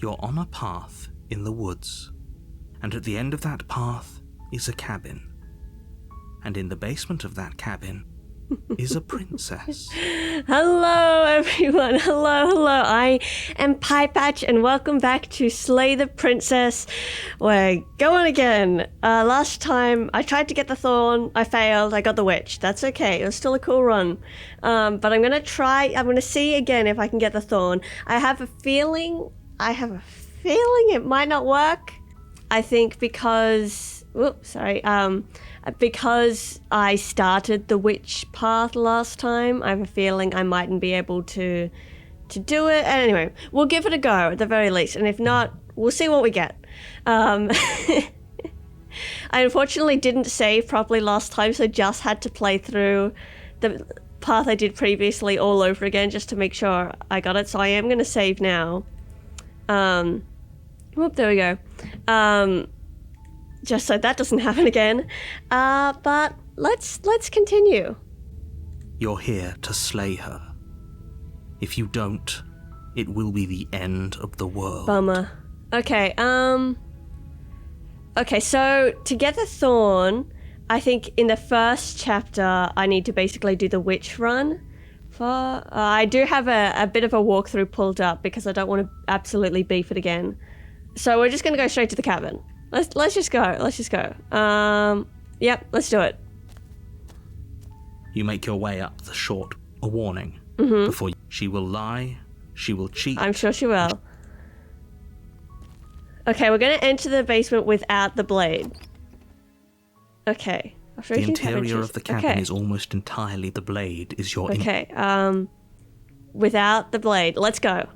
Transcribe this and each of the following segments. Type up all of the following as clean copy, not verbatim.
You're on a path in the woods, and at the end of that path is a cabin. And in the basement of that cabin is a princess. Hello, everyone. Hello. I am Pie Patch, and welcome back to Slay the Princess. We're going again. Last time, I tried to get the thorn. I failed. I got the witch. That's okay. It was still a cool run. But I'm going to see again if I can get the thorn. I have a feeling it might not work. I think because I started the witch path last time, I have a feeling I mightn't be able to do it. And anyway, we'll give it a go at the very least, and if not, we'll see what we get. I unfortunately didn't save properly last time, so just had to play through the path I did previously all over again just to make sure I got it. So I am going to save now. There we go. Just so that doesn't happen again. But let's continue. You're here to slay her. If you don't, it will be the end of the world. Bummer. Okay, so to get the thorn, I think in the first chapter, I need to basically do the witch run. I do have a bit of a walkthrough pulled up because I don't want to absolutely beef it again. So we're just going to go straight to the cabin. Let's just go. Yep, let's do it. You make your way up the short, a warning. Mm-hmm. Before she will lie, she will cheat. I'm sure she will. Okay, we're going to enter the basement without the blade. Okay. The interior of the cabin is almost entirely the blade is your... Okay, without the blade. Let's go.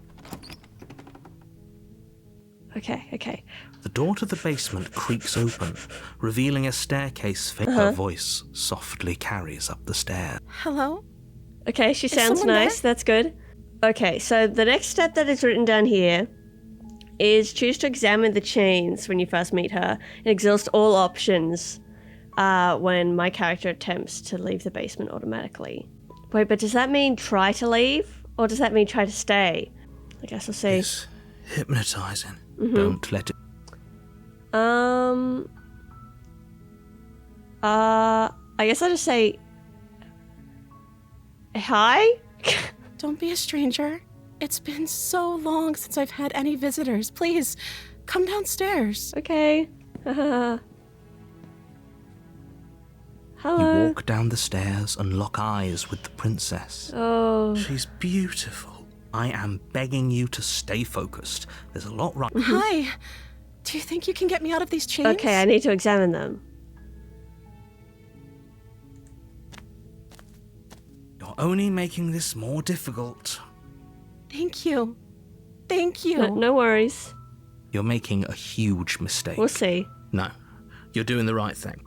Okay. The door to the basement creaks open, revealing a staircase. Her voice softly carries up the stairs. Hello? Okay, she sounds nice. That's good. Okay, so the next step that is written down here is choose to examine the chains when you first meet her and exhaust all options when my character attempts to leave the basement automatically. Wait, but does that mean try to leave? Or does that mean try to stay? I guess we'll see. It's hypnotizing. Mm-hmm. Don't let it... I guess I'll just say... Hi? Don't be a stranger. It's been so long since I've had any visitors. Please, come downstairs. Okay. Hello. You walk down the stairs and lock eyes with the princess. Oh. She's beautiful. I am begging you to stay focused. There's a lot right... Hi. Do you think you can get me out of these chains? Okay, I need to examine them. You're only making this more difficult. Thank you. No worries. You're making a huge mistake. We'll see. No, you're doing the right thing.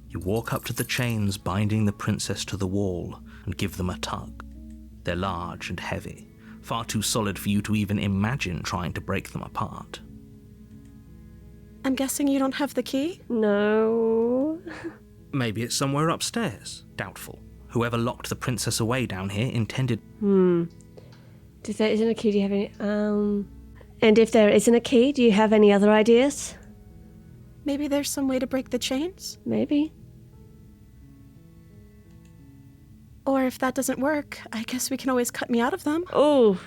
You walk up to the chains binding the princess to the wall and give them a tug. They're large and heavy, far too solid for you to even imagine trying to break them apart. I'm guessing you don't have the key? No. Maybe it's somewhere upstairs. Doubtful. Whoever locked the princess away down here intended... If there isn't a key, do you have any... And if there isn't a key, do you have any other ideas? Maybe there's some way to break the chains? Maybe. Or if that doesn't work, I guess we can always cut me out of them. Oh.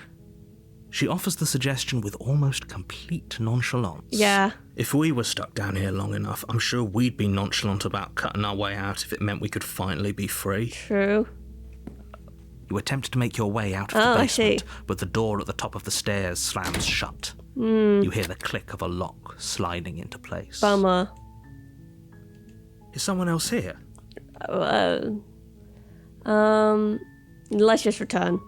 She offers the suggestion with almost complete nonchalance. Yeah. If we were stuck down here long enough, I'm sure we'd be nonchalant about cutting our way out if it meant we could finally be free. True. You attempt to make your way out of the basement, but the door at the top of the stairs slams shut. You hear the click of a lock sliding into place. Bummer. Is someone else here? Let's just return.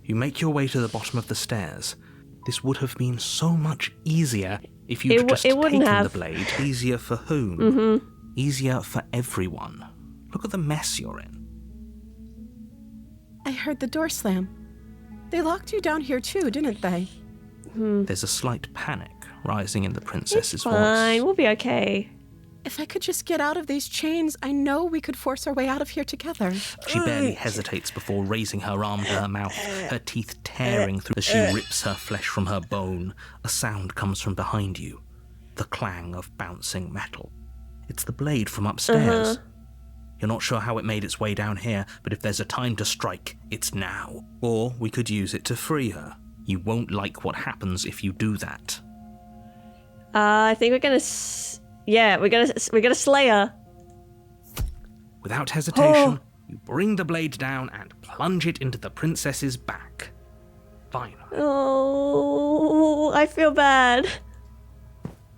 You make your way to the bottom of the stairs. This would have been so much easier if you'd just taken the blade. Easier for whom? Mm-hmm. Easier for everyone. Look at the mess you're in. I heard the door slam. They locked you down here too, didn't they? There's a slight panic rising in the princess's voice. Fine, we'll be okay. If I could just get out of these chains, I know we could force our way out of here together. She barely hesitates before raising her arm to her mouth, her teeth tearing through as she rips her flesh from her bone. A sound comes from behind you, the clang of bouncing metal. It's the blade from upstairs. You're not sure how it made its way down here, but if there's a time to strike, it's now. Or we could use it to free her. You won't like what happens if you do that. I think we're gonna... we're gonna slay her. Without hesitation, you bring the blade down and plunge it into the princess's back. Finally. Oh, I feel bad.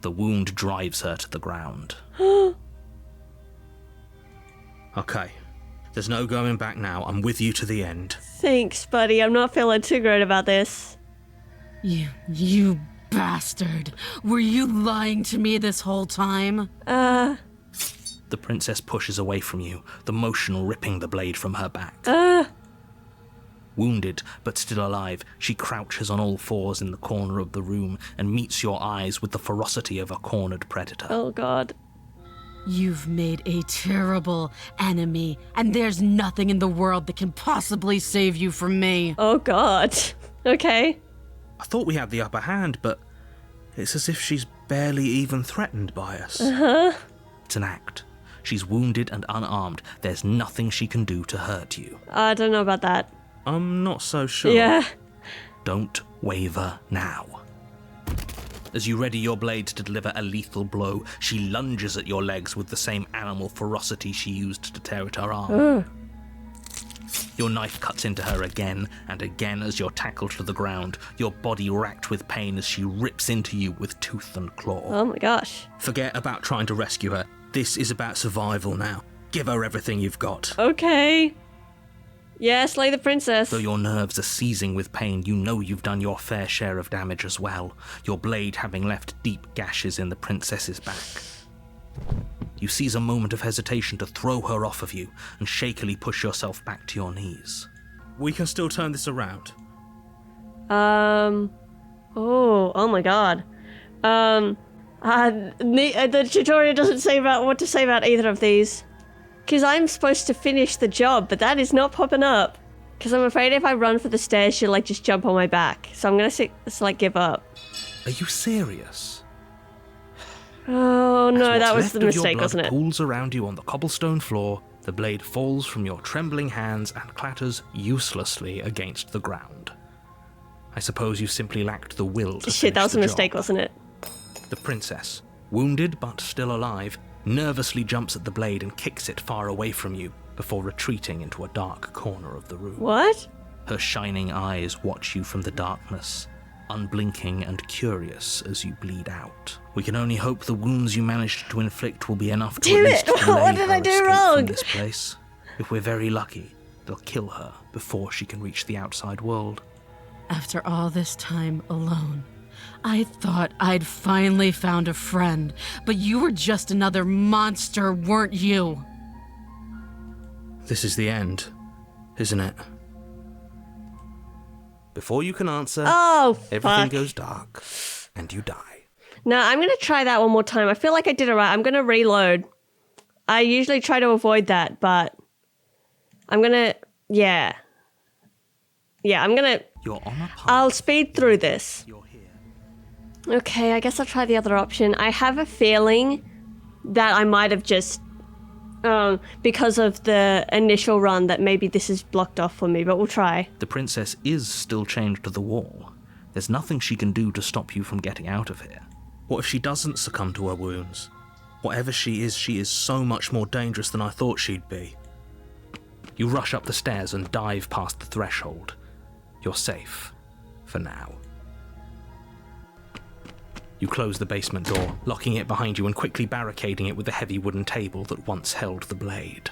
The wound drives her to the ground. Okay, there's no going back now. I'm with you to the end. Thanks, buddy. I'm not feeling too great about this. You bastard. Were you lying to me this whole time? The princess pushes away from you, the motion ripping the blade from her back. Wounded, but still alive, she crouches on all fours in the corner of the room and meets your eyes with the ferocity of a cornered predator. Oh, God. You've made a terrible enemy, and there's nothing in the world that can possibly save you from me. Oh, God. Okay. I thought we had the upper hand, but it's as if she's barely even threatened by us. It's an act. She's wounded and unarmed. There's nothing she can do to hurt you. I don't know about that. I'm not so sure. Yeah. Don't waver now. As you ready your blade to deliver a lethal blow, she lunges at your legs with the same animal ferocity she used to tear at her arm. Your knife cuts into her again and again as you're tackled to the ground, your body racked with pain as she rips into you with tooth and claw. Oh my gosh. Forget about trying to rescue her. This is about survival now. Give her everything you've got. Okay. Yeah, slay the princess. Though your nerves are seizing with pain, you know you've done your fair share of damage as well, your blade having left deep gashes in the princess's back. You seize a moment of hesitation to throw her off of you and shakily push yourself back to your knees. We can still turn this around. Oh my God. The tutorial doesn't say about what to say about either of these. Because I'm supposed to finish the job, but that is not popping up. Because I'm afraid if I run for the stairs, she'll like just jump on my back. So I'm gonna like give up. Are you serious? Oh no, As that what's was the left of your mistake, blood wasn't it? pools around you on the cobblestone floor, the blade falls from your trembling hands and clatters uselessly against the ground. I suppose you simply lacked the will to Shit, that was a finish the mistake, job. wasn't it? The princess, wounded but still alive, nervously jumps at the blade and kicks it far away from you before retreating into a dark corner of the room. What? Her shining eyes watch you from the darkness, unblinking and curious as you bleed out. We can only hope the wounds you managed to inflict will be enough to Damn at least it! delay What did her I do escape wrong? from this place. If we're very lucky, they'll kill her before she can reach the outside world. After all this time alone, I thought I'd finally found a friend, but you were just another monster, weren't you? This is the end, isn't it? Before you can answer, Oh, everything fuck. goes dark, and you die. No, I'm gonna try that one more time. I feel like I did it right. I'm gonna reload. I usually try to avoid that, but I'm gonna, yeah, I'm gonna, You're on a path. I'll speed through this. You're here. Okay, I guess I'll try the other option. I have a feeling that I might have just, because of the initial run, that maybe this is blocked off for me, but we'll try. The princess is still chained to the wall. There's nothing she can do to stop you from getting out of here. What if she doesn't succumb to her wounds? Whatever she is so much more dangerous than I thought she'd be. You rush up the stairs and dive past the threshold. You're safe. For now. You close the basement door, locking it behind you and quickly barricading it with the heavy wooden table that once held the blade.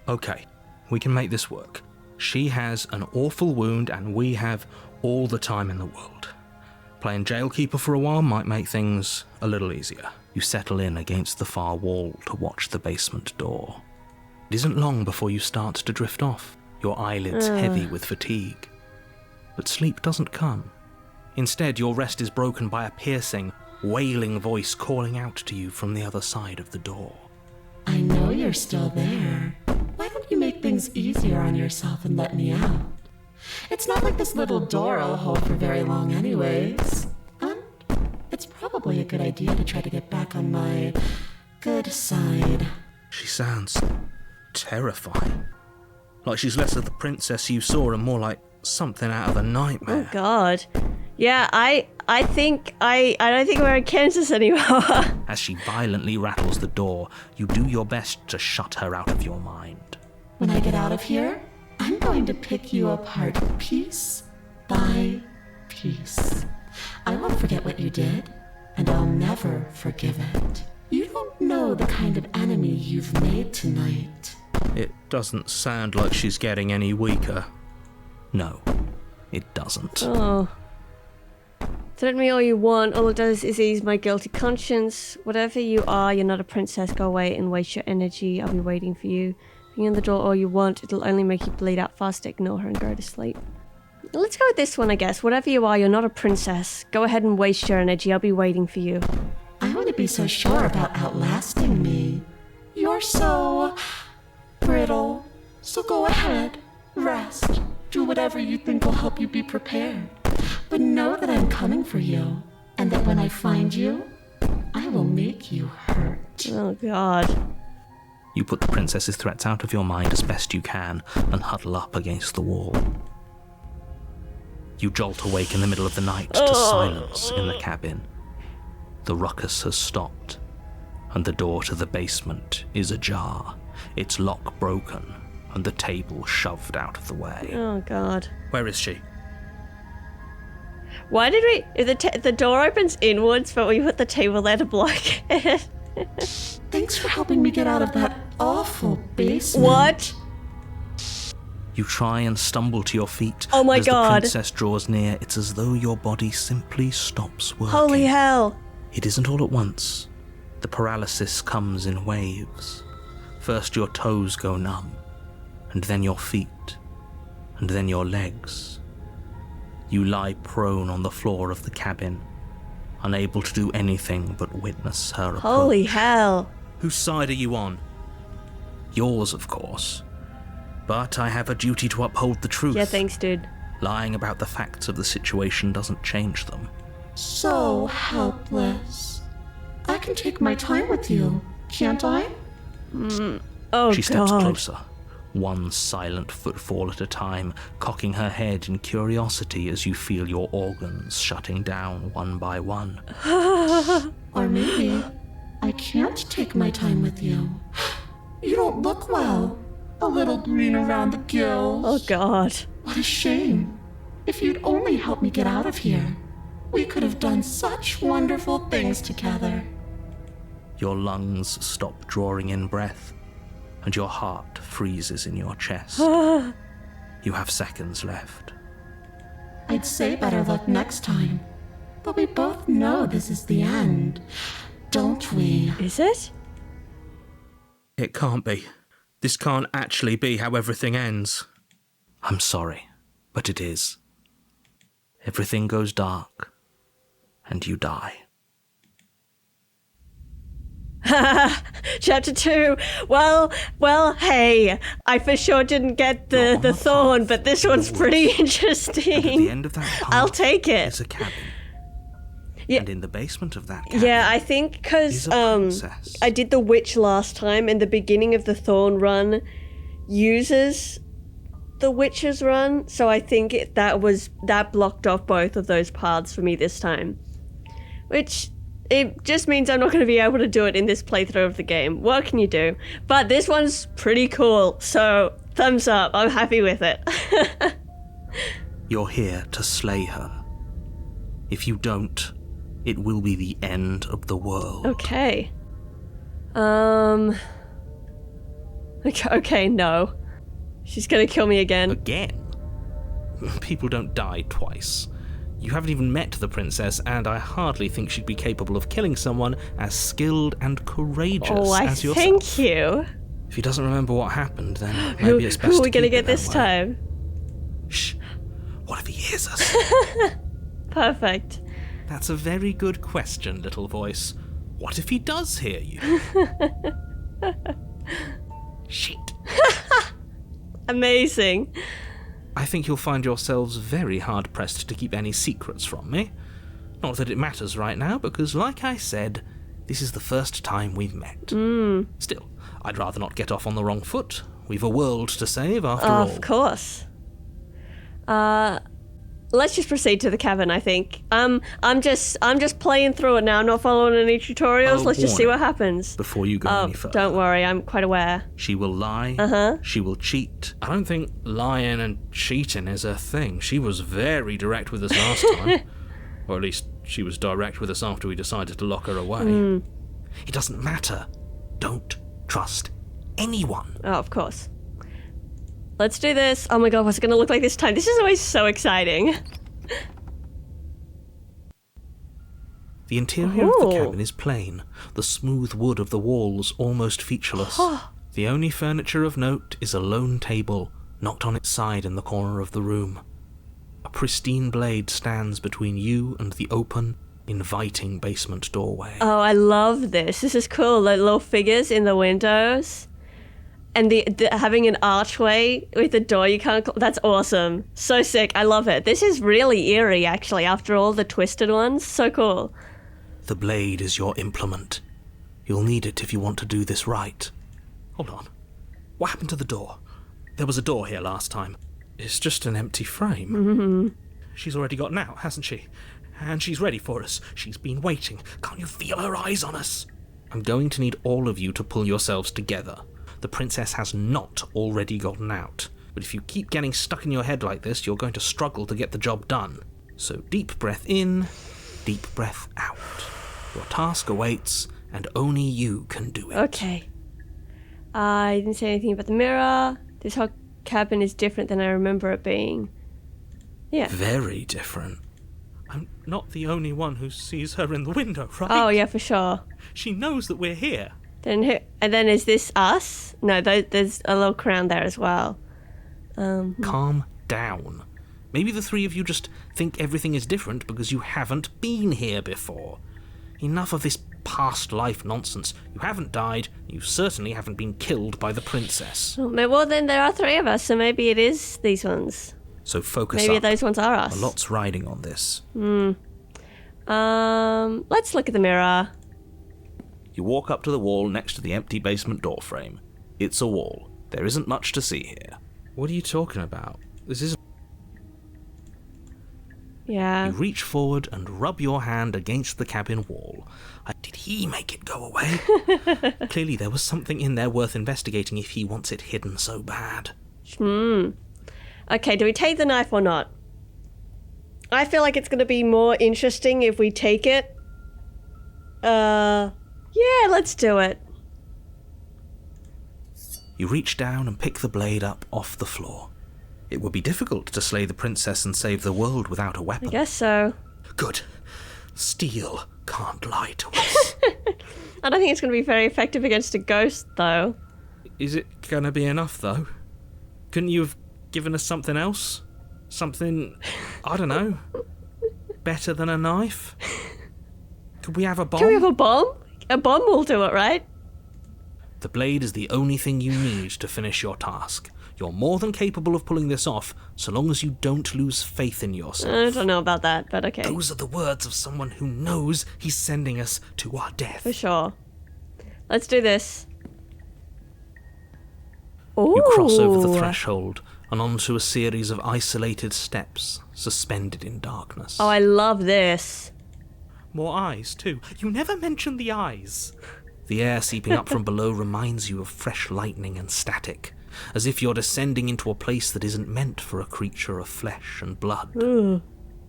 Okay, we can make this work. She has an awful wound and we have all the time in the world. Playing jailkeeper for a while might make things a little easier. You settle in against the far wall to watch the basement door. It isn't long before you start to drift off, your eyelids heavy with fatigue. But sleep doesn't come. Instead, your rest is broken by a piercing, wailing voice calling out to you from the other side of the door. I know you're still there. Why don't you make things easier on yourself and let me out? It's not like this little door I'll hold for very long anyways. And it's probably a good idea to try to get back on my good side. She sounds terrifying. Like she's less of the princess you saw and more like something out of a nightmare. Oh God. Yeah, I don't think we're in Kansas anymore. As she violently rattles the door, you do your best to shut her out of your mind. When I get out of here, I'm going to pick you apart piece by piece. I won't forget what you did, and I'll never forgive it. You don't know the kind of enemy you've made tonight. It doesn't sound like she's getting any weaker. No, it doesn't. Oh. Threaten me all you want. All it does is ease my guilty conscience. Whatever you are, you're not a princess. Go away and waste your energy. I'll be waiting for you. Bring in the door all you want. It'll only make you bleed out faster. Ignore her and go to sleep. Let's go with this one, I guess. Whatever you are, you're not a princess. Go ahead and waste your energy. I'll be waiting for you. I want to be so sure about outlasting me. You're so brittle. So go ahead. Rest. Do whatever you think will help you be prepared. But know that I'm coming for you, and that when I find you, I will make you hurt. Oh, God. You put the princess's threats out of your mind as best you can and huddle up against the wall. You jolt awake in the middle of the night to silence in the cabin. The ruckus has stopped, and the door to the basement is ajar, its lock broken, and the table shoved out of the way. Oh, God. Where is she? Why did we... If the door opens inwards, but we put the table there to block it. Thanks for helping me get out of that awful basement. What? You try and stumble to your feet. Oh my as God. the princess draws near, it's as though your body simply stops working. Holy hell. It isn't all at once. The paralysis comes in waves. First your toes go numb, and then your feet, and then your legs. You lie prone on the floor of the cabin, unable to do anything but witness her approach. Holy hell. Whose side are you on? Yours, of course. But I have a duty to uphold the truth. Yeah, thanks, dude. Lying about the facts of the situation doesn't change them. So helpless. I can take my time with you, can't I? Oh, She steps God. closer, one silent footfall at a time, cocking her head in curiosity as you feel your organs shutting down one by one. Or maybe I can't take my time with you. You don't look well. A little green around the gills. Oh, God. What a shame. If you'd only help me get out of here, we could have done such wonderful things together. Your lungs stop drawing in breath, and your heart freezes in your chest. You have seconds left. I'd say better luck next time, but we both know this is the end, don't we? Is it? It can't be. This can't actually be how everything ends. I'm sorry, but it is. Everything goes dark, and you die. Chapter 2. Well, hey, I for sure didn't get You're on the the thorn, path but this one's pretty interesting. At the end of that path I'll take it. is a cabin. Yeah. And in the basement of that cabin Yeah, I think because is a princess. I did the witch last time, and the beginning of the thorn run uses the witch's run, so I think that blocked off both of those paths for me this time, which it just means I'm not going to be able to do it in this playthrough of the game. What can you do? But this one's pretty cool, so thumbs up. I'm happy with it. You're here to slay her. If you don't, it will be the end of the world. Okay. Okay, no. She's gonna kill me again. Again? People don't die twice. You haven't even met the princess, and I hardly think she'd be capable of killing someone as skilled and courageous Oh, I as yourself. thank you. If he doesn't remember what happened, then maybe it's best Who are we to gonna keep get it that this way. time? Shh. What if he hears us? Perfect. That's a very good question, little voice. What if he does hear you? Shit. Amazing. I think you'll find yourselves very hard-pressed to keep any secrets from me. Not that it matters right now, because like I said, this is the first time we've met. Still, I'd rather not get off on the wrong foot. We've a world to save, after all. Of course. Let's just proceed to the cabin, I think. I'm just playing through it now. I'm not following any tutorials. Let's just see what happens. Before you go any further. Don't worry, I'm quite aware. She will lie. She will cheat. I don't think lying and cheating is a thing. She was very direct with us last time. Or at least she was direct with us after we decided to lock her away. It doesn't matter. Don't trust anyone. Oh, of course. Let's do this. Oh my god, what's it going to look like this time? This is always so exciting. The interior of the cabin is plain, the smooth wood of the walls almost featureless. The only furniture of note is a lone table, knocked on its side in the corner of the room. A pristine blade stands between you and the open, inviting basement doorway. Oh, I love this. This is cool. The little figures in the windows. And the having an archway with the door you can't... That's awesome. So sick. I love it. This is really eerie, actually, after all the twisted ones. So cool. The blade is your implement. You'll need it if you want to do this right. Hold on. What happened to the door? There was a door here last time. It's just an empty frame. She's already gotten out, hasn't she? And she's ready for us. She's been waiting. Can't you feel her eyes on us? I'm going to need all of you to pull yourselves together. The princess has not already gotten out. But if you keep getting stuck in your head like this, you're going to struggle to get the job done. So deep breath in, deep breath out. Your task awaits, and only you can do it. Okay. I didn't say anything about the mirror. This whole cabin is different than I remember it being. Yeah. Very different. I'm not the only one who sees her in the window, right? Oh, yeah, for sure. She knows that we're here. And then is this us? No, there's a little crown there as well. Calm down. Maybe the three of you just think everything is different because you haven't been here before. Enough of this past life nonsense. You haven't died. You certainly haven't been killed by the princess. Well, then there are three of us, so maybe it is these ones. So focus Maybe up. those ones are us. A lot's riding on this. Let's look at the mirror. You walk up to the wall next to the empty basement door frame. It's a wall. There isn't much to see here. What are you talking about? This isn't... Yeah. You reach forward and rub your hand against the cabin wall. Did he make it go away? Clearly there was something in there worth investigating if he wants it hidden so bad. Okay, do we take the knife or not? I feel like it's going to be more interesting if we take it. Yeah, let's do it. You reach down and pick the blade up off the floor. It would be difficult to slay the princess and save the world without a weapon. I guess so. Good. Steel can't lie to us. I don't think it's going to be very effective against a ghost, though. Is it going to be enough, though? Couldn't you have given us something else? Something, I don't know, better than a knife? Could we have a bomb? Can we have a bomb? A bomb will do it, right? The blade is the only thing you need to finish your task. You're more than capable of pulling this off, so long as you don't lose faith in yourself. I don't know about that, but okay. Those are the words of someone who knows he's sending us to our death. For sure. Let's do this. Ooh. You cross over the threshold and onto a series of isolated steps, suspended in darkness. Oh, I love this. More eyes, too. You never mentioned the eyes. The air seeping up from below reminds you of fresh lightning and static, as if you're descending into a place that isn't meant for a creature of flesh and blood.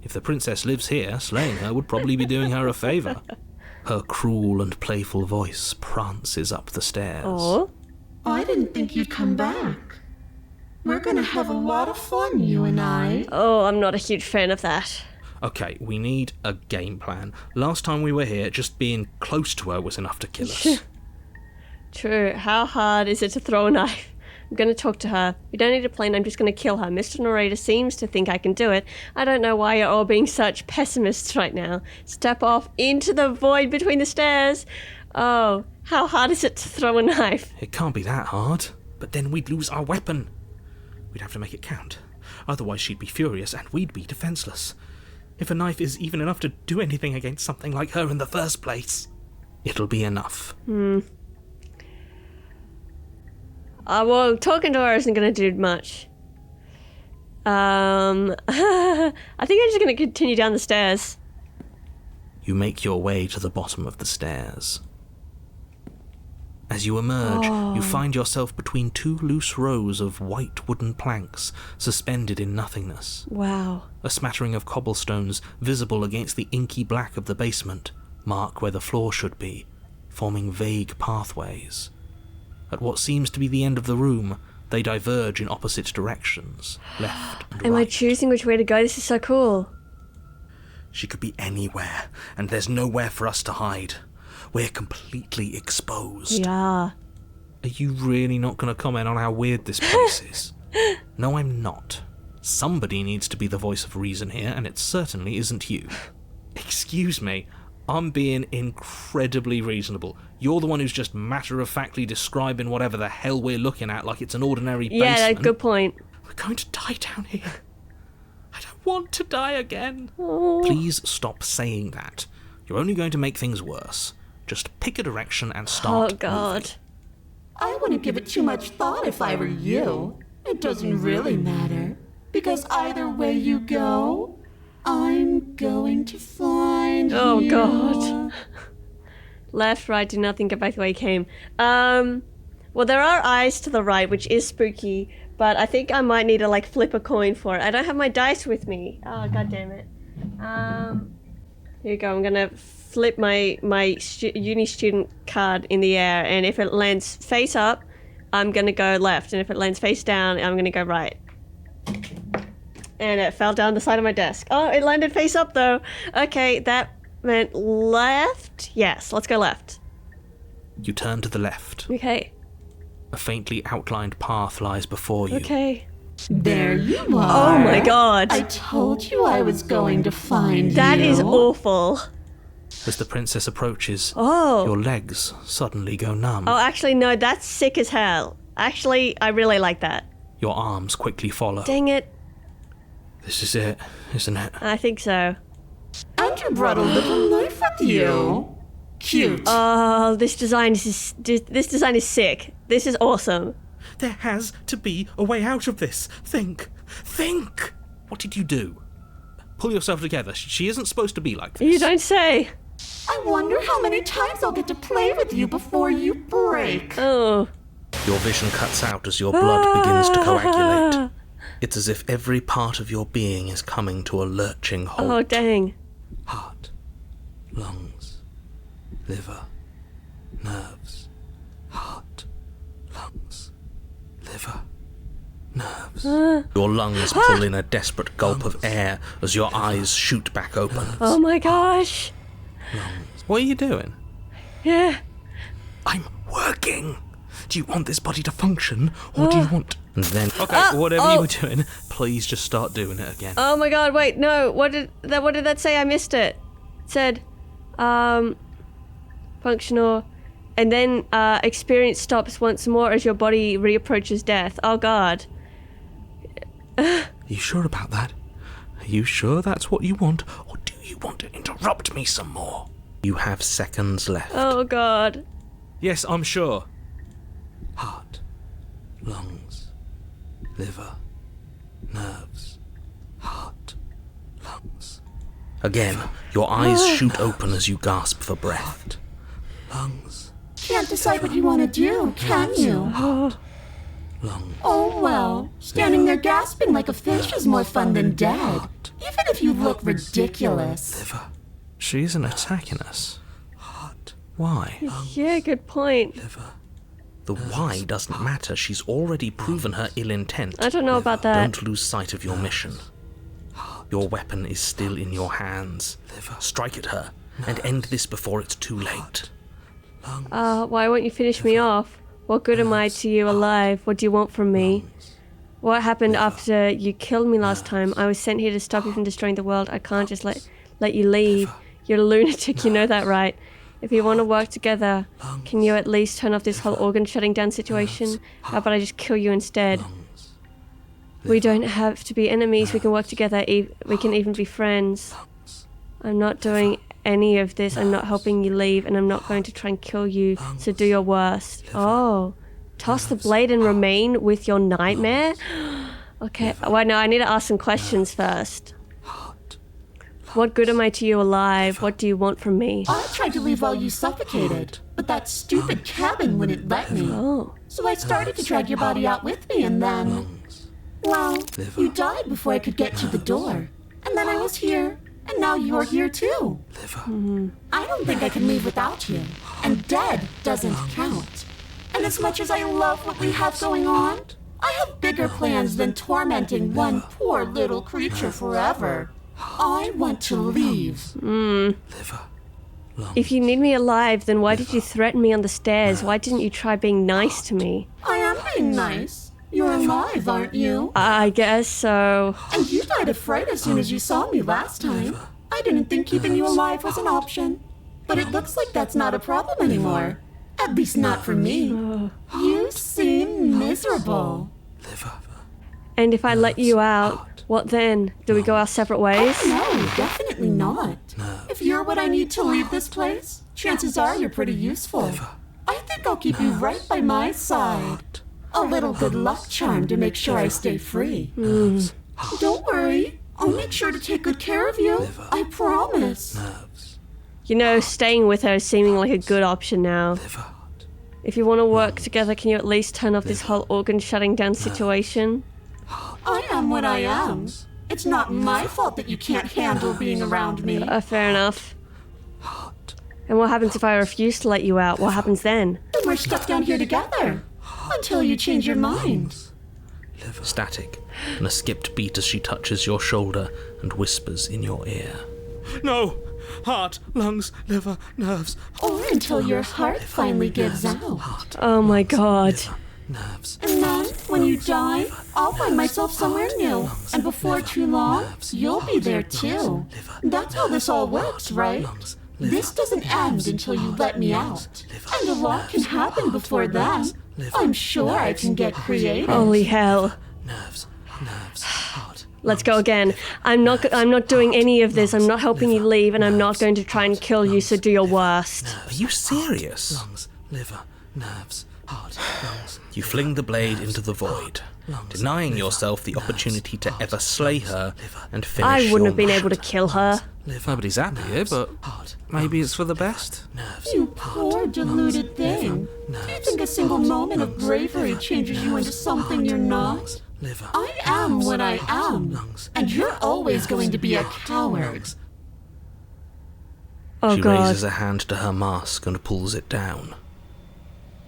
If the princess lives here, slaying her would probably be doing her a favour. Her cruel and playful voice prances up the stairs. Oh. I didn't think you'd come back. We're gonna have a lot of fun, you and I. Oh, I'm not a huge fan of that. Okay, we need a game plan. Last time we were here, just being close to her was enough to kill us. True. How hard is it to throw a knife I'm going to talk to her. We don't need a plane. I'm just going to kill her. Mr. Narrator seems to think I can do it. I don't know why you're all being such pessimists right now. Step off into the void between the stairs. Oh, how hard is it to throw a knife? It can't be that hard. But then we'd lose our weapon. We'd have to make it count. Otherwise she'd be furious and we'd be defenseless. If a knife is even enough to do anything against something like her in the first place, it'll be enough. Well, talking to her isn't going to do much. I think I'm just going to continue down the stairs. You make your way to the bottom of the stairs. As you emerge, you find yourself between two loose rows of white wooden planks suspended in nothingness. Wow. A smattering of cobblestones, visible against the inky black of the basement, mark where the floor should be, forming vague pathways. At what seems to be the end of the room, they diverge in opposite directions, left and Am right. I choosing which way to go? This is so cool. She could be anywhere, and there's nowhere for us to hide. We're completely exposed. Yeah. Are you really not going to comment on how weird this place is? No, I'm not. Somebody needs to be the voice of reason here, and it certainly isn't you. Excuse me, I'm being incredibly reasonable. You're the one who's just matter-of-factly describing whatever the hell we're looking at like it's an ordinary basement. Yeah, good point. We're going to die down here. I don't want to die again. Oh. Please stop saying that. You're only going to make things worse. Just pick a direction and start Oh, God. moving. I wouldn't give it too much thought if I were you. It doesn't really matter. Because either way you go, I'm going to find Oh, you. God. Left, right, do nothing, get back the way you came. Well, there are eyes to the right, which is spooky, but I think I might need to, like, flip a coin for it. I don't have my dice with me. Oh, God damn it. Here you go. I'm gonna flip my uni student card in the air, and if it lands face up, I'm gonna go left, and if it lands face down, I'm gonna go right. And it fell down the side of my desk. Oh, it landed face up though. Okay, that meant left. Yes, let's go left. You turn to the left. Okay. A faintly outlined path lies before you. Okay. There you are. Oh my God. I told you I was going to find That you. is awful. As the princess approaches, Oh. your legs suddenly go numb. Oh, actually, no, that's sick as hell. Actually, I really like that. Your arms quickly follow. Dang it. This is it, isn't it? I think so. And you brought a little knife with you. Cute. Oh, this design is sick. This is awesome. There has to be a way out of this. Think! Think! What did you do? Pull yourself together. She isn't supposed to be like this. You don't say. I wonder how many times I'll get to play with you before you break. Oh. Your vision cuts out as your blood begins to coagulate. It's as if every part of your being is coming to a lurching halt. Oh, dang. Heart, lungs, liver, nerves. Heart, lungs, liver, nerves. Your lungs pull in a desperate gulp of air as your eyes shoot back open. Oh my gosh. What are you doing? Yeah. I'm working. Do you want this body to function, or do you want... And then, okay, whatever you were doing, please just start doing it again. Oh my God, wait, no. What did that say? I missed it. It said, functional, and then experience stops once more as your body reapproaches death. Oh God. Are you sure about that? Are you sure that's what you want, or do you want to interrupt me some more? You have seconds left. Oh God. Yes, I'm sure. Heart, lungs, liver, nerves, heart, lungs. Again, your eyes shoot open as you gasp for breath. Lungs, Can't decide what you want to do, can you? lungs. Oh well, standing there gasping like a fish is more fun than dead. Even if you look ridiculous. Liver. She isn't attacking us. Heart. Why? Yeah, good point. Liver. The why doesn't matter. She's already proven her ill intent. I don't know about that. Don't lose sight of your mission. Your weapon is still in your hands. Strike at her and end this before it's too late. Why won't you finish me off? What good am I to you alive? What do you want from me? What happened after you killed me last time? I was sent here to stop you from destroying the world. I can't just let you leave. You're a lunatic, you know that, right? If you want to work together, can you at least turn off this whole organ shutting down situation? How about I just kill you instead? We don't have to be enemies. We can work together. We can even be friends. I'm not doing any of this. I'm not helping you leave, and I'm not going to try and kill you, so do your worst. Oh, toss the blade and remain with your nightmare? Okay, well, no, I need to ask some questions first. What good am I to you alive? What do you want from me? I tried to leave while you suffocated, but that stupid cabin wouldn't let me. Oh. So I started to drag your body out with me, and then... Well, you died before I could get to the door. And then I was here, and now you're here too. I don't think I can leave without you. And dead doesn't count. And as much as I love what we have going on, I have bigger plans than tormenting one poor little creature forever. I want to leave. If you need me alive, then why did you threaten me on the stairs? Why didn't you try being nice to me? I am being nice. You're alive, aren't you? I guess so. And you died of fright as soon as you saw me last time. I didn't think keeping you alive was an option. But it looks like that's not a problem anymore. At least not for me. You seem miserable. And if I let you out, what then? Do we go our separate ways? No, definitely not. If you're what I need to leave this place, chances are you're pretty useful. I think I'll keep you right by my side. A little good luck charm to make sure I stay free. Don't worry. I'll make sure to take good care of you. I promise. You know, staying with her is seeming like a good option now. If you want to work together, can you at least turn off this whole organ shutting down situation? I am what I am. It's not my fault that you can't handle being around me. Fair enough. And what happens if I refuse to let you out? What happens then? Then we're stuck down here together. Until you change your mind. Static, and a skipped beat as she touches your shoulder and whispers in your ear. No! Heart, lungs, liver, nerves. Or until your heart finally gives out. Oh my god. Nerves. And then, when you die, I'll find myself somewhere new. And before too long, you'll be there too. That's how this all works, right? This doesn't end until you let me out. And a lot can happen before then. I'm sure I can get creative. Holy hell. Nerves, heart. Let's go again. I'm not doing any of this. I'm not helping you leave, and I'm not going to try and kill you, so do your worst. Are you serious? Lungs, liver, nerves, heart, lungs. You fling the blade into the void, denying yourself the opportunity to ever slay her and finish I wouldn't your have been mission. able to kill her. Nobody's happy here, but maybe it's for the best. You poor deluded thing. Do you think a single moment of bravery changes you into something you're not? I am what I am, and you're always going to be a coward. Oh She god. raises a hand to her mask and pulls it down.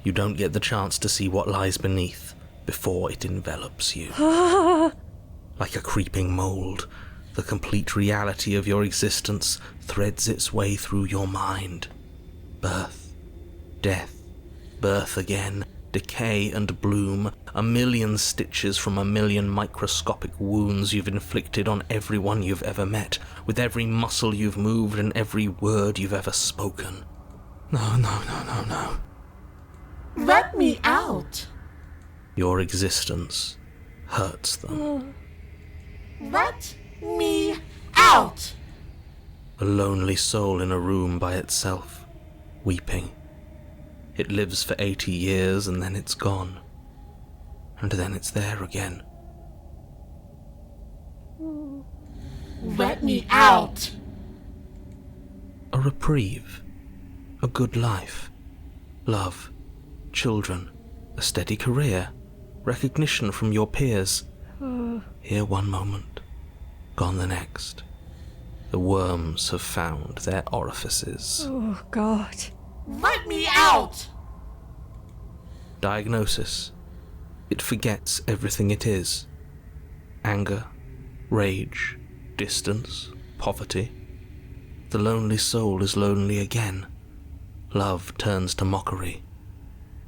You don't get the chance to see what lies beneath before it envelops you. Like a creeping mold, the complete reality of your existence threads its way through your mind. Birth, death, birth again, decay and bloom, a million stitches from a million microscopic wounds you've inflicted on everyone you've ever met, with every muscle you've moved and every word you've ever spoken. No. Let me out. Your existence hurts them. Let me out. A lonely soul in a room by itself, weeping. It lives for 80 years and then it's gone. And then it's there again. Let me out. A reprieve. A good life. Love. Children. A steady career. Recognition from your peers. Here one moment. Gone the next. The worms have found their orifices. Oh god. Let me out. Diagnosis. It forgets everything it is. Anger, rage, distance, poverty. The lonely soul is lonely again. Love turns to mockery.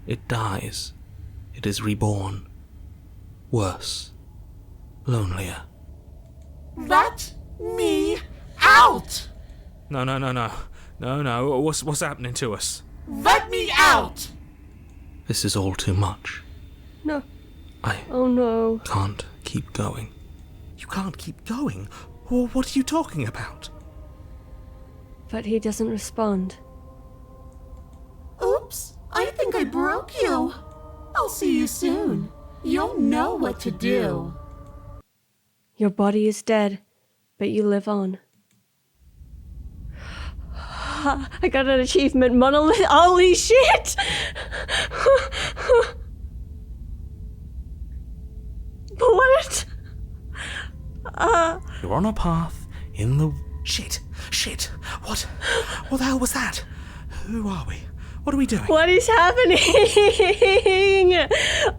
It dies. It is reborn. Worse. Lonelier. Let me out! No. No. What's happening to us? Let me out! This is all too much. No. I Oh no. can't keep going. You can't keep going. Well, what are you talking about? But he doesn't respond. Oops, I think I broke you. I'll see you soon. You'll know what to do. Your body is dead, but you live on. I got an achievement, monolith. Holy shit! What? You're on a path in the... Shit! What the hell was that? Who are we? What are we doing? What is happening?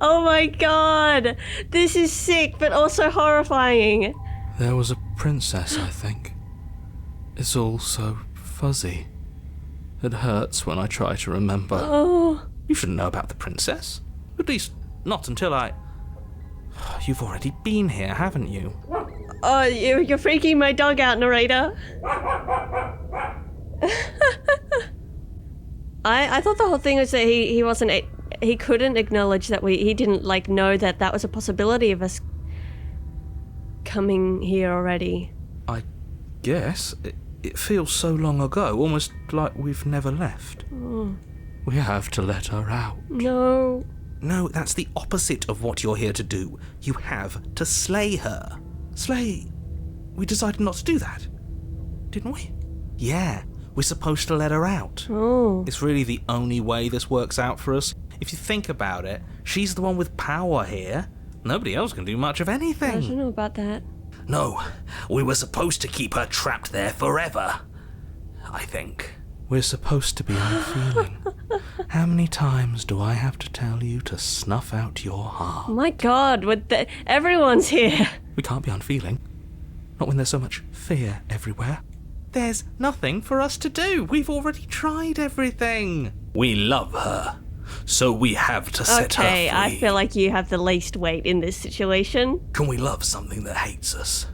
Oh my god. This is sick, but also horrifying. There was a princess, I think. It's all so fuzzy. It hurts when I try to remember. Oh. You shouldn't know about the princess. At least, not until I... You've already been here, haven't you? Oh, you're freaking my dog out, narrator. I thought the whole thing was that he couldn't acknowledge that he didn't know that was a possibility of us coming here already. I guess. It feels so long ago, almost like we've never left. Oh. We have to let her out. No. No, that's the opposite of what you're here to do. You have to slay her. Slay? We decided not to do that, didn't we? Yeah, we're supposed to let her out. Oh. It's really the only way this works out for us. If you think about it, she's the one with power here. Nobody else can do much of I anything. don't know about that. No, we were supposed to keep her trapped there forever. I think. We're supposed to be unfeeling. How many times do I have to tell you to snuff out your heart? Oh my god, everyone's here. We can't be unfeeling. Not when there's so much fear everywhere. There's nothing for us to do. We've already tried everything. We love her, so we have to set her free. Okay, I feel like you have the least weight in this situation. Can we love something that hates us?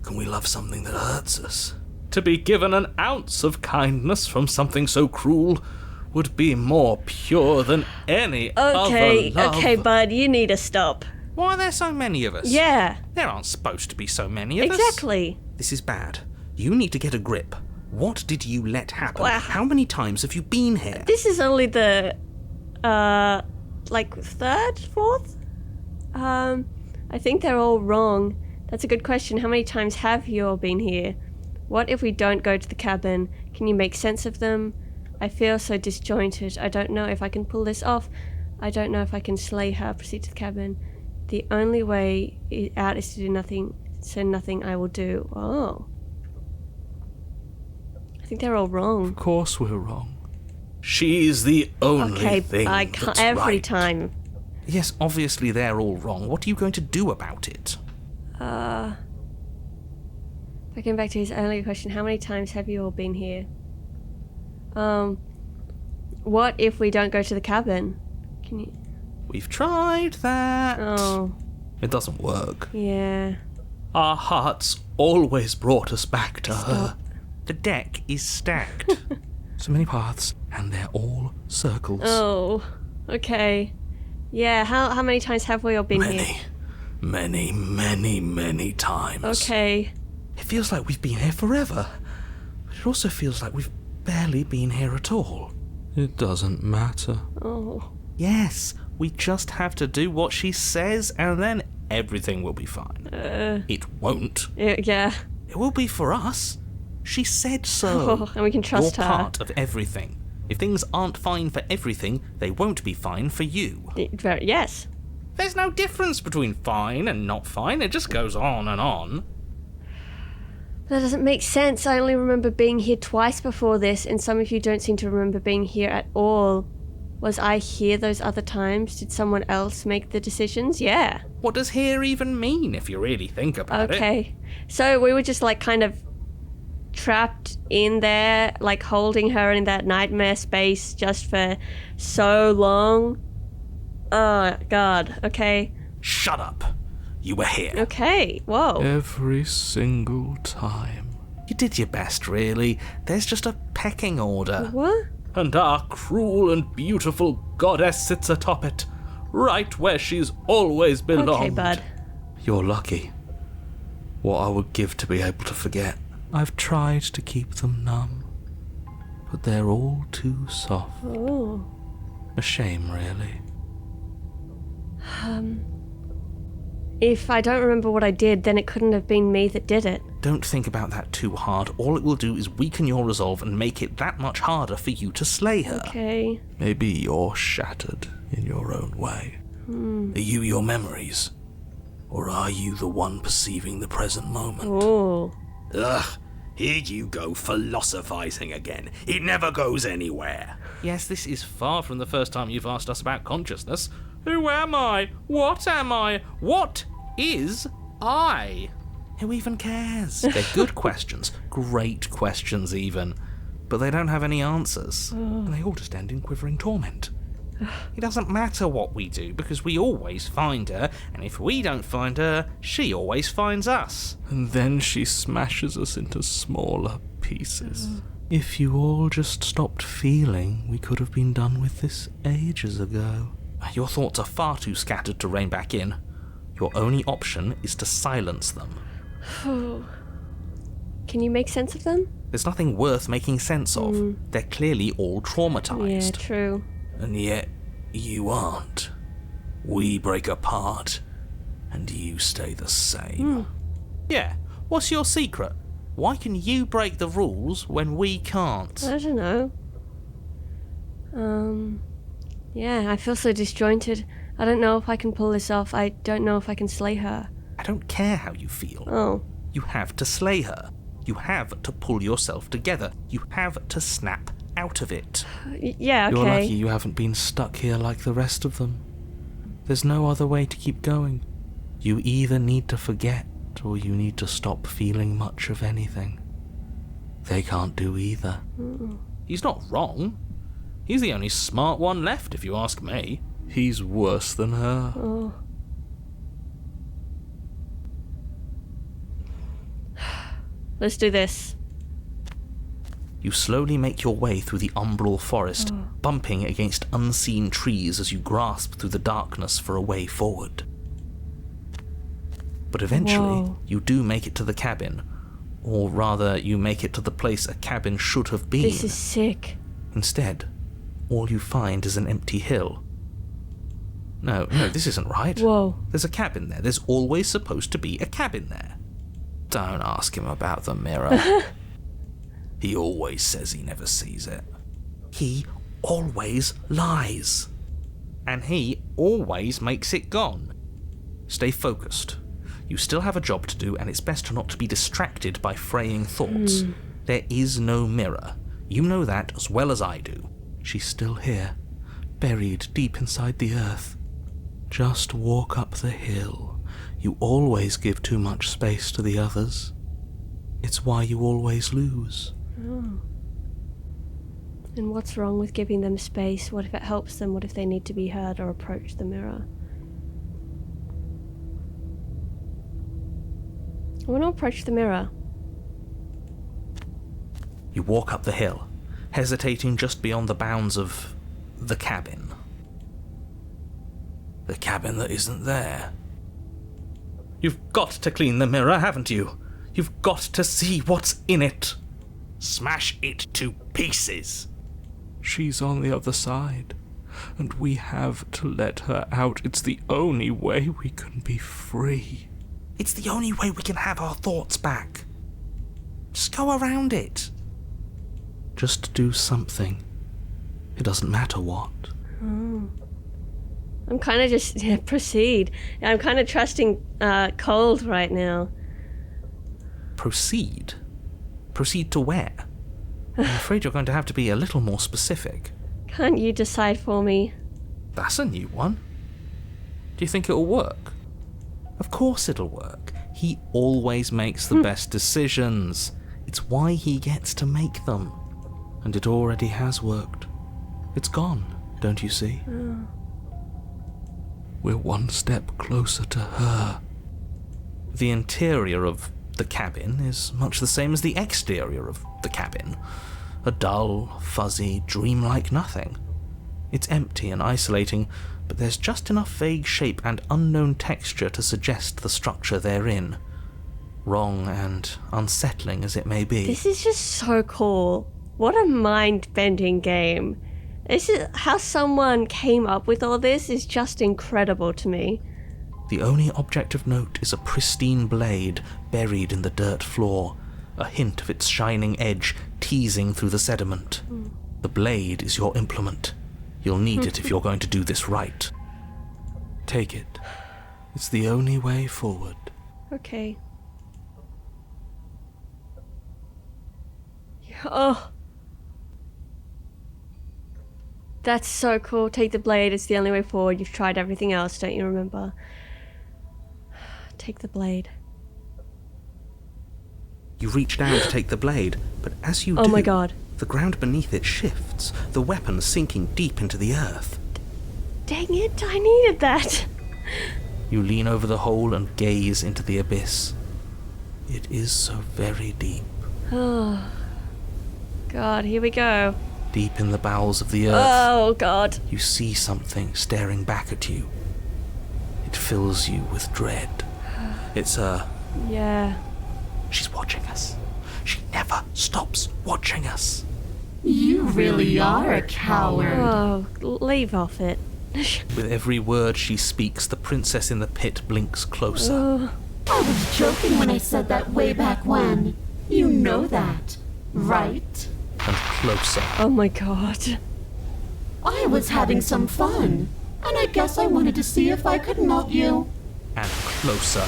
Can we love something that hurts us? To be given an ounce of kindness from something so cruel would be more pure than any other love. Okay, bud, you need to stop. Why are there so many of us? Yeah. There aren't supposed to be so many of us. Exactly. This is bad. You need to get a grip. What did you let happen? Wow. How many times have you been here? This is only the, third, fourth? I think they're all wrong. That's a good question. How many times have you all been here? What if we don't go to the cabin? Can you make sense of them? I feel so disjointed. I don't know if I can pull this off. I don't know if I can slay her, proceed to the cabin. The only way out is to do nothing, so nothing I will do. Oh. I think they're all wrong. Of course we're wrong. She's the only thing I can't that's every right. time. Yes, obviously they're all wrong. What are you going to do about it? Going back to his earlier question, how many times have you all been here? What if we don't go to the cabin? Can you... We've tried that. Oh, It doesn't work. yeah. Our hearts always brought us back to her. The deck is stacked. So many paths, and they're all circles. Oh, okay. Yeah, how many times have we all been here? Many times. Okay. It feels like we've been here forever, but it also feels like we've barely been here at all. It doesn't matter. Oh. Yes, we just have to do what she says, and then everything will be fine. It won't. Yeah. It will be for us. She said so. Oh, and we can trust You're her. part of everything. If things aren't fine for everything, they won't be fine for you. Yes. There's no difference between fine and not fine. It just goes on and on. That doesn't make sense. I only remember being here twice before this, and some of you don't seem to remember being here at all. Was I here those other times? Did someone else make the decisions? Yeah. What does here even mean, if you really think about it? Okay. So we were just kind of trapped in there, like holding her in that nightmare space just for so long. Oh, God. Okay. Shut up. You were here. Okay. Whoa. Every single time. You did your best, really. There's just a pecking order. What? And our cruel and beautiful goddess sits atop it, right where she's always belonged. Okay, bud. You're lucky. What I would give to be able to forget. I've tried to keep them numb, but they're all too soft. Oh. A shame, really. If I don't remember what I did, then it couldn't have been me that did it. Don't think about that too hard. All it will do is weaken your resolve and make it that much harder for you to slay her. Okay. Maybe you're shattered in your own way. Are you your memories? Or are you the one perceiving the present moment? Oh. Ugh, here you go philosophizing again. It never goes anywhere. Yes, this is far from the first time you've asked us about consciousness. Who am I? What am I? What is I? Who even cares? They're good questions, great questions even, but they don't have any answers, and they all just end in quivering torment. It doesn't matter what we do, because we always find her, and if we don't find her, she always finds us. And then she smashes us into smaller pieces. If you all just stopped feeling, we could have been done with this ages ago. Your thoughts are far too scattered to rein back in. Your only option is to silence them. Can you make sense of them? There's nothing worth making sense of. They're clearly all traumatized. Yeah, true. And yet, you aren't. We break apart, and you stay the same. Yeah, what's your secret? Why can you break the rules when we can't? I don't know. Yeah, I feel so disjointed. I don't know if I can pull this off. I don't know if I can slay her. I don't care how you feel. Oh. You have to slay her. You have to pull yourself together. You have to snap out of it. Yeah, okay. You're lucky you haven't been stuck here like the rest of them. There's no other way to keep going. You either need to forget, or you need to stop feeling much of anything. They can't do either. He's not wrong. He's the only smart one left, if you ask me. He's worse than her. Oh. Let's do this. You slowly make your way through the umbral forest, bumping against unseen trees as you grasp through the darkness for a way forward. But eventually, Whoa. you do make it to the cabin. Or rather, you make it to the place a cabin should have been. This is sick. Instead, all you find is an empty hill. No, this isn't right. Whoa. There's a cabin there. There's always supposed to be a cabin there. Don't ask him about the mirror. He always says he never sees it. He always lies. And he always makes it gone. Stay focused. You still have a job to do, and it's best not to be distracted by fraying thoughts. There is no mirror. You know that as well as I do. She's still here, buried deep inside the earth. Just walk up the hill. You always give too much space to the others. It's why you always lose. And what's wrong with giving them space? What if it helps them? What if they need to be heard or approach the mirror? I want to approach the mirror. You walk up the hill, hesitating just beyond the bounds of the cabin. The cabin that isn't there. You've got to clean the mirror, haven't you? You've got to see what's in it. Smash it to pieces. She's on the other side, and we have to let her out. It's the only way we can be free. It's the only way we can have our thoughts back. Just go around it. Just do something. It doesn't matter what. I'm kind of just proceed. I'm kind of trusting Cold right now. Proceed? Proceed to where? I'm afraid you're going to have to be a little more specific. Can't you decide for me? That's a new one. Do you think it'll work? Of course it'll work. He always makes the best decisions. It's why he gets to make them. And it already has worked. It's gone, don't you see? We're one step closer to her. The interior of the cabin is much the same as the exterior of the cabin. A dull, fuzzy, dreamlike nothing. It's empty and isolating, but there's just enough vague shape and unknown texture to suggest the structure they're in. Wrong and unsettling as it may be. This is just so cool. What a mind-bending game. This is how someone came up with all this is just incredible to me. The only object of note is a pristine blade buried in the dirt floor, a hint of its shining edge teasing through the sediment. The blade is your implement. You'll need it if you're going to do this right. Take it. It's the only way forward. Okay. Oh. That's so cool. Take the blade. It's the only way forward. You've tried everything else, don't you remember? Take the blade. You reach down to take the blade, but as you Oh do, my god. the ground beneath it shifts, the weapon sinking deep into the earth. Dang it, I needed that. You lean over the hole and gaze into the abyss. It is so very deep. Oh. God, here we go. Deep in the bowels of the earth, Oh god. you see something staring back at you. It fills you with dread. It's her. Yeah. She's watching us. She never stops watching us. You really are a coward. Oh, leave off it. With every word she speaks, the princess in the pit blinks closer. Oh. I was joking when I said that way back when. You know that, right? And closer. Oh my god. I was having some fun, and I guess I wanted to see if I could melt you. And closer.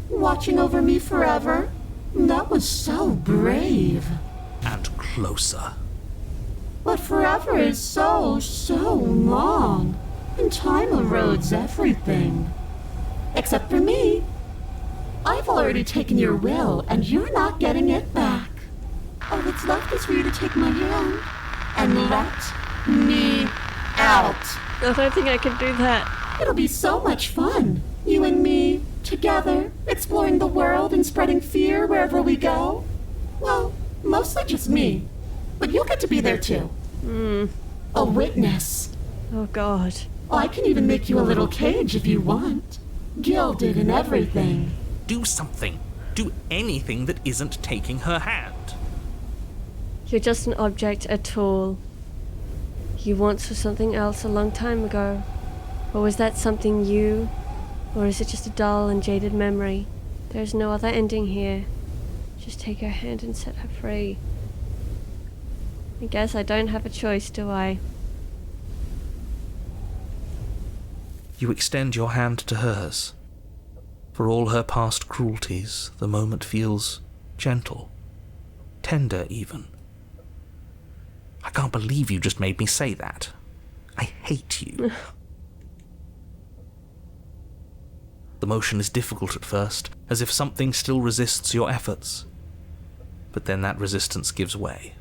Watching over me forever? That was so brave. And closer. But forever is so long. And time erodes everything. Except for me. I've already taken your will, and you're not getting it back. All that's left is for you to take my hand and let me out. I don't think I can do that. It'll be so much fun. You and me, together, exploring the world and spreading fear wherever we go. Well, mostly just me. But you'll get to be there too. A witness. Oh god. I can even make you a little cage if you want. Gilded and everything. Do something. Do anything that isn't taking her hand. You're just an object, a tool. You once were something else a long time ago. Or was that something you? Or is it just a dull and jaded memory? There's no other ending here. Just take her hand and set her free. I guess I don't have a choice, do I? You extend your hand to hers. For all her past cruelties, the moment feels gentle. Tender, even. I can't believe you just made me say that. I hate you. The motion is difficult at first, as if something still resists your efforts. But then that resistance gives way,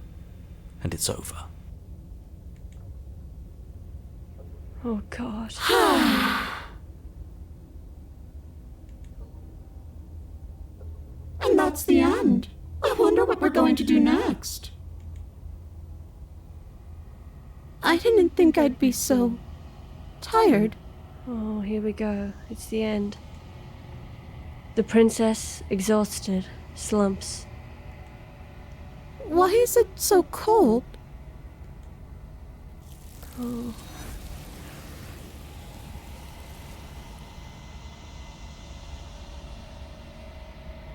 and it's over. Oh god. And that's the end. I wonder what we're going to do next. I didn't think I'd be so tired. Oh, here we go. It's the end. The princess, exhausted, slumps. Why is it so cold? Oh.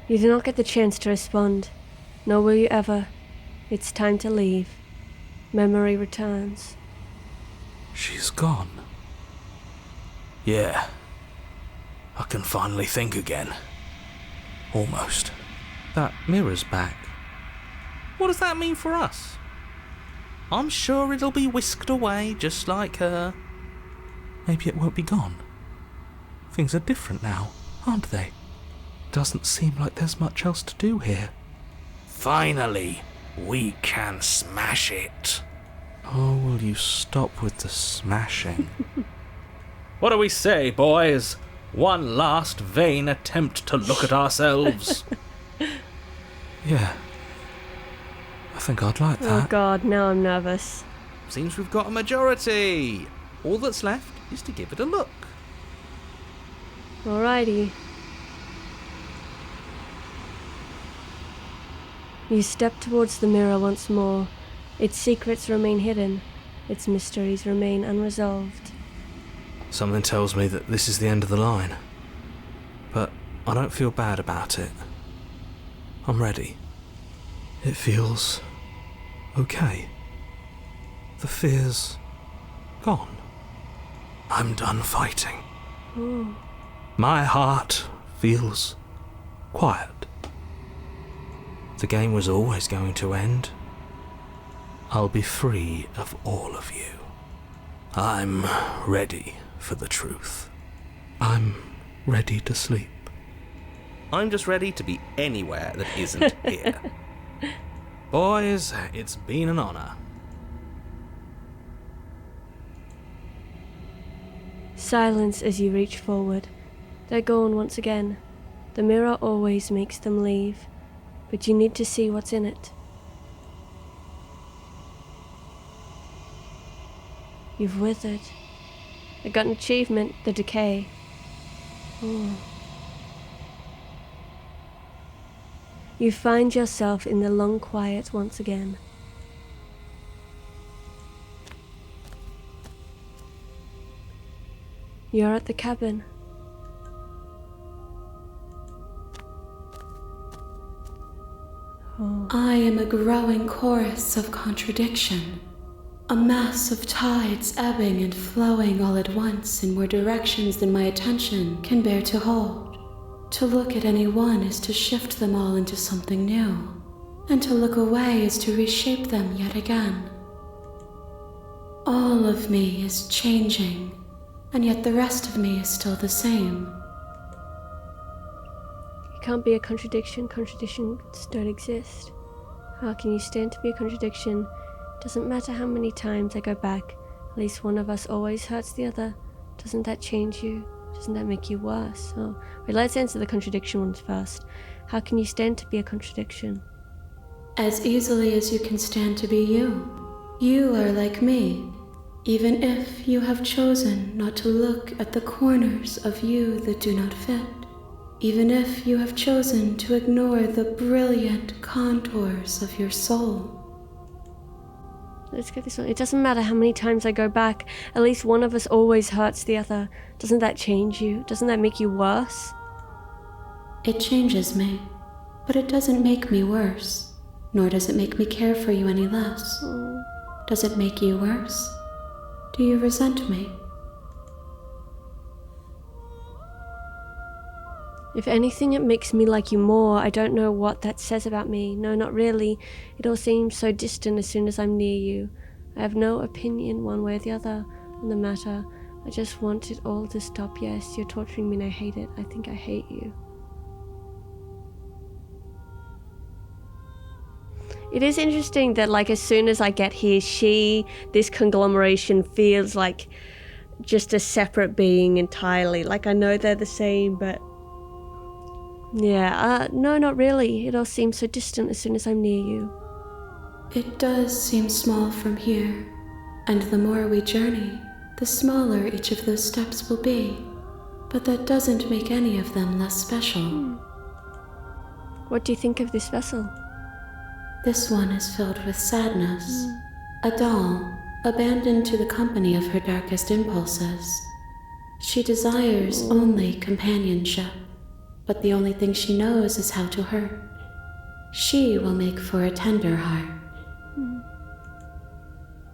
You do not get the chance to respond, nor will you ever. It's time to leave. Memory returns. She's gone. Yeah. I can finally think again. Almost. That mirror's back. What does that mean for us? I'm sure it'll be whisked away just like her. Maybe it won't be gone. Things are different now, aren't they? Doesn't seem like there's much else to do here. Finally, we can smash it. Oh, will you stop with the smashing? What do we say, boys? One last vain attempt to look at ourselves. Yeah. I think I'd like Oh that. god, now I'm nervous. Seems we've got a majority. All that's left is to give it a look. Alrighty. You step towards the mirror once more. Its secrets remain hidden. Its mysteries remain unresolved. Something tells me that this is the end of the line. But I don't feel bad about it. I'm ready. It feels okay. The fear's gone. I'm done fighting. Ooh. My heart feels quiet. The game was always going to end. I'll be free of all of you. I'm ready for the truth. I'm ready to sleep. I'm just ready to be anywhere that isn't here. Boys, it's been an honor. Silence as you reach forward. They're gone once again. The mirror always makes them leave, but you need to see what's in it. You've withered. I got an achievement, the decay. Ooh. You find yourself in the long quiet once again. You're at the cabin. Oh. I am a growing chorus of contradiction, a mass of tides ebbing and flowing all at once in more directions than my attention can bear to hold. To look at any one is to shift them all into something new, and to look away is to reshape them yet again. All of me is changing, and yet the rest of me is still the same. You can't be a contradiction. Contradictions don't exist. How can you stand to be a contradiction? Doesn't matter how many times I go back, at least one of us always hurts the other. Doesn't that change you? Doesn't that make you worse? Oh, wait, let's answer the contradiction ones first. How can you stand to be a contradiction? As easily as you can stand to be you. You are like me, even if you have chosen not to look at the corners of you that do not fit. Even if you have chosen to ignore the brilliant contours of your soul. Let's get this one. It doesn't matter how many times I go back, at least one of us always hurts the other. Doesn't that change you? Doesn't that make you worse? It changes me, but it doesn't make me worse, nor does it make me care for you any less. Oh. Does it make you worse? Do you resent me? If anything, it makes me like you more. I don't know what that says about me. No, not really. It all seems so distant as soon as I'm near you. I have no opinion one way or the other on the matter. I just want it all to stop. Yes, you're torturing me and I hate it. I think I hate you. It is interesting that, like, as soon as I get here, this conglomeration feels like just a separate being entirely. Like, I know they're the same, but yeah, no, not really. It all seems so distant as soon as I'm near you. It does seem small from here, and the more we journey, the smaller each of those steps will be. But that doesn't make any of them less special. What do you think of this vessel? This one is filled with sadness. A doll, abandoned to the company of her darkest impulses. She desires only companionship. But the only thing she knows is how to hurt. She will make for a tender heart.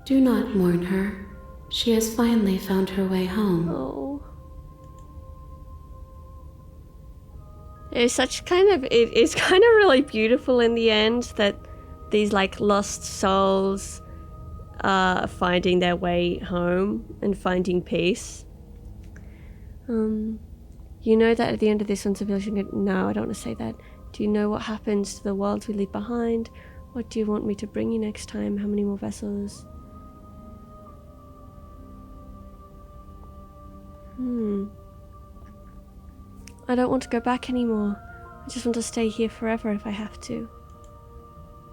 Do not mourn her. She has finally found her way home. Oh. It's kind of really beautiful in the end that these like lost souls are finding their way home and finding peace. You know that at the end of this one, civilization... No, I don't want to say that. Do you know what happens to the worlds we leave behind? What do you want me to bring you next time? How many more vessels? I don't want to go back anymore. I just want to stay here forever if I have to.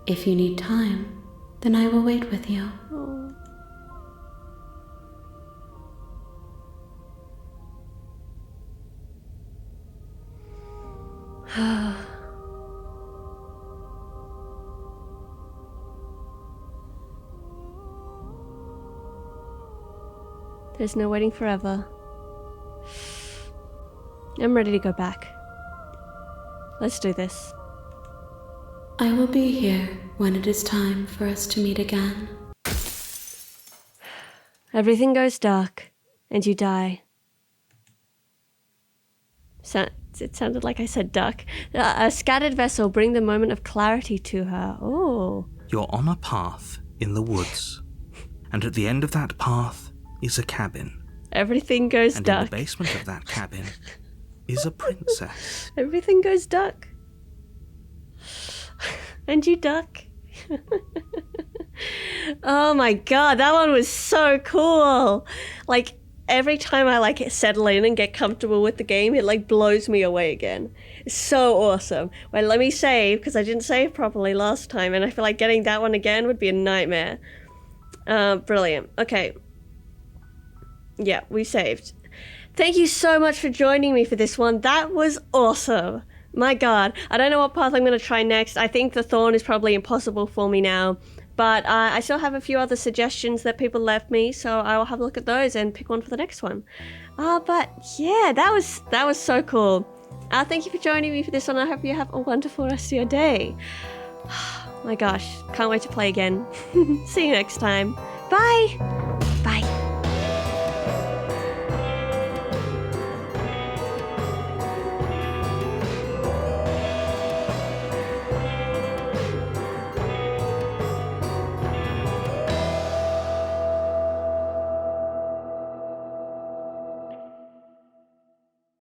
If you need time, then I will wait with you. Oh. There's no waiting forever. I'm ready to go back. Let's do this. I will be here when it is time for us to meet again. Everything goes dark, and you die. It sounded like I said duck. A scattered vessel, bring the moment of clarity to her. Oh. You're on a path in the woods, and at the end of that path is a cabin. Everything goes and duck. In the basement of that cabin is a princess. Everything goes duck. And you duck. Oh my god, that one was so cool. Like, every time I like settle in and get comfortable with the game, it like blows me away again. It's so awesome. Wait, let me save, because I didn't save properly last time, and I feel like getting that one again would be a nightmare. Brilliant. Okay. Yeah, we saved. Thank you so much for joining me for this one. That was awesome. My god. I don't know what path I'm going to try next. I think the thorn is probably impossible for me now. But I still have a few other suggestions that people left me, so I will have a look at those and pick one for the next one. But yeah, that was so cool. Thank you for joining me for this one. I hope you have a wonderful rest of your day. My gosh, can't wait to play again. See you next time. Bye!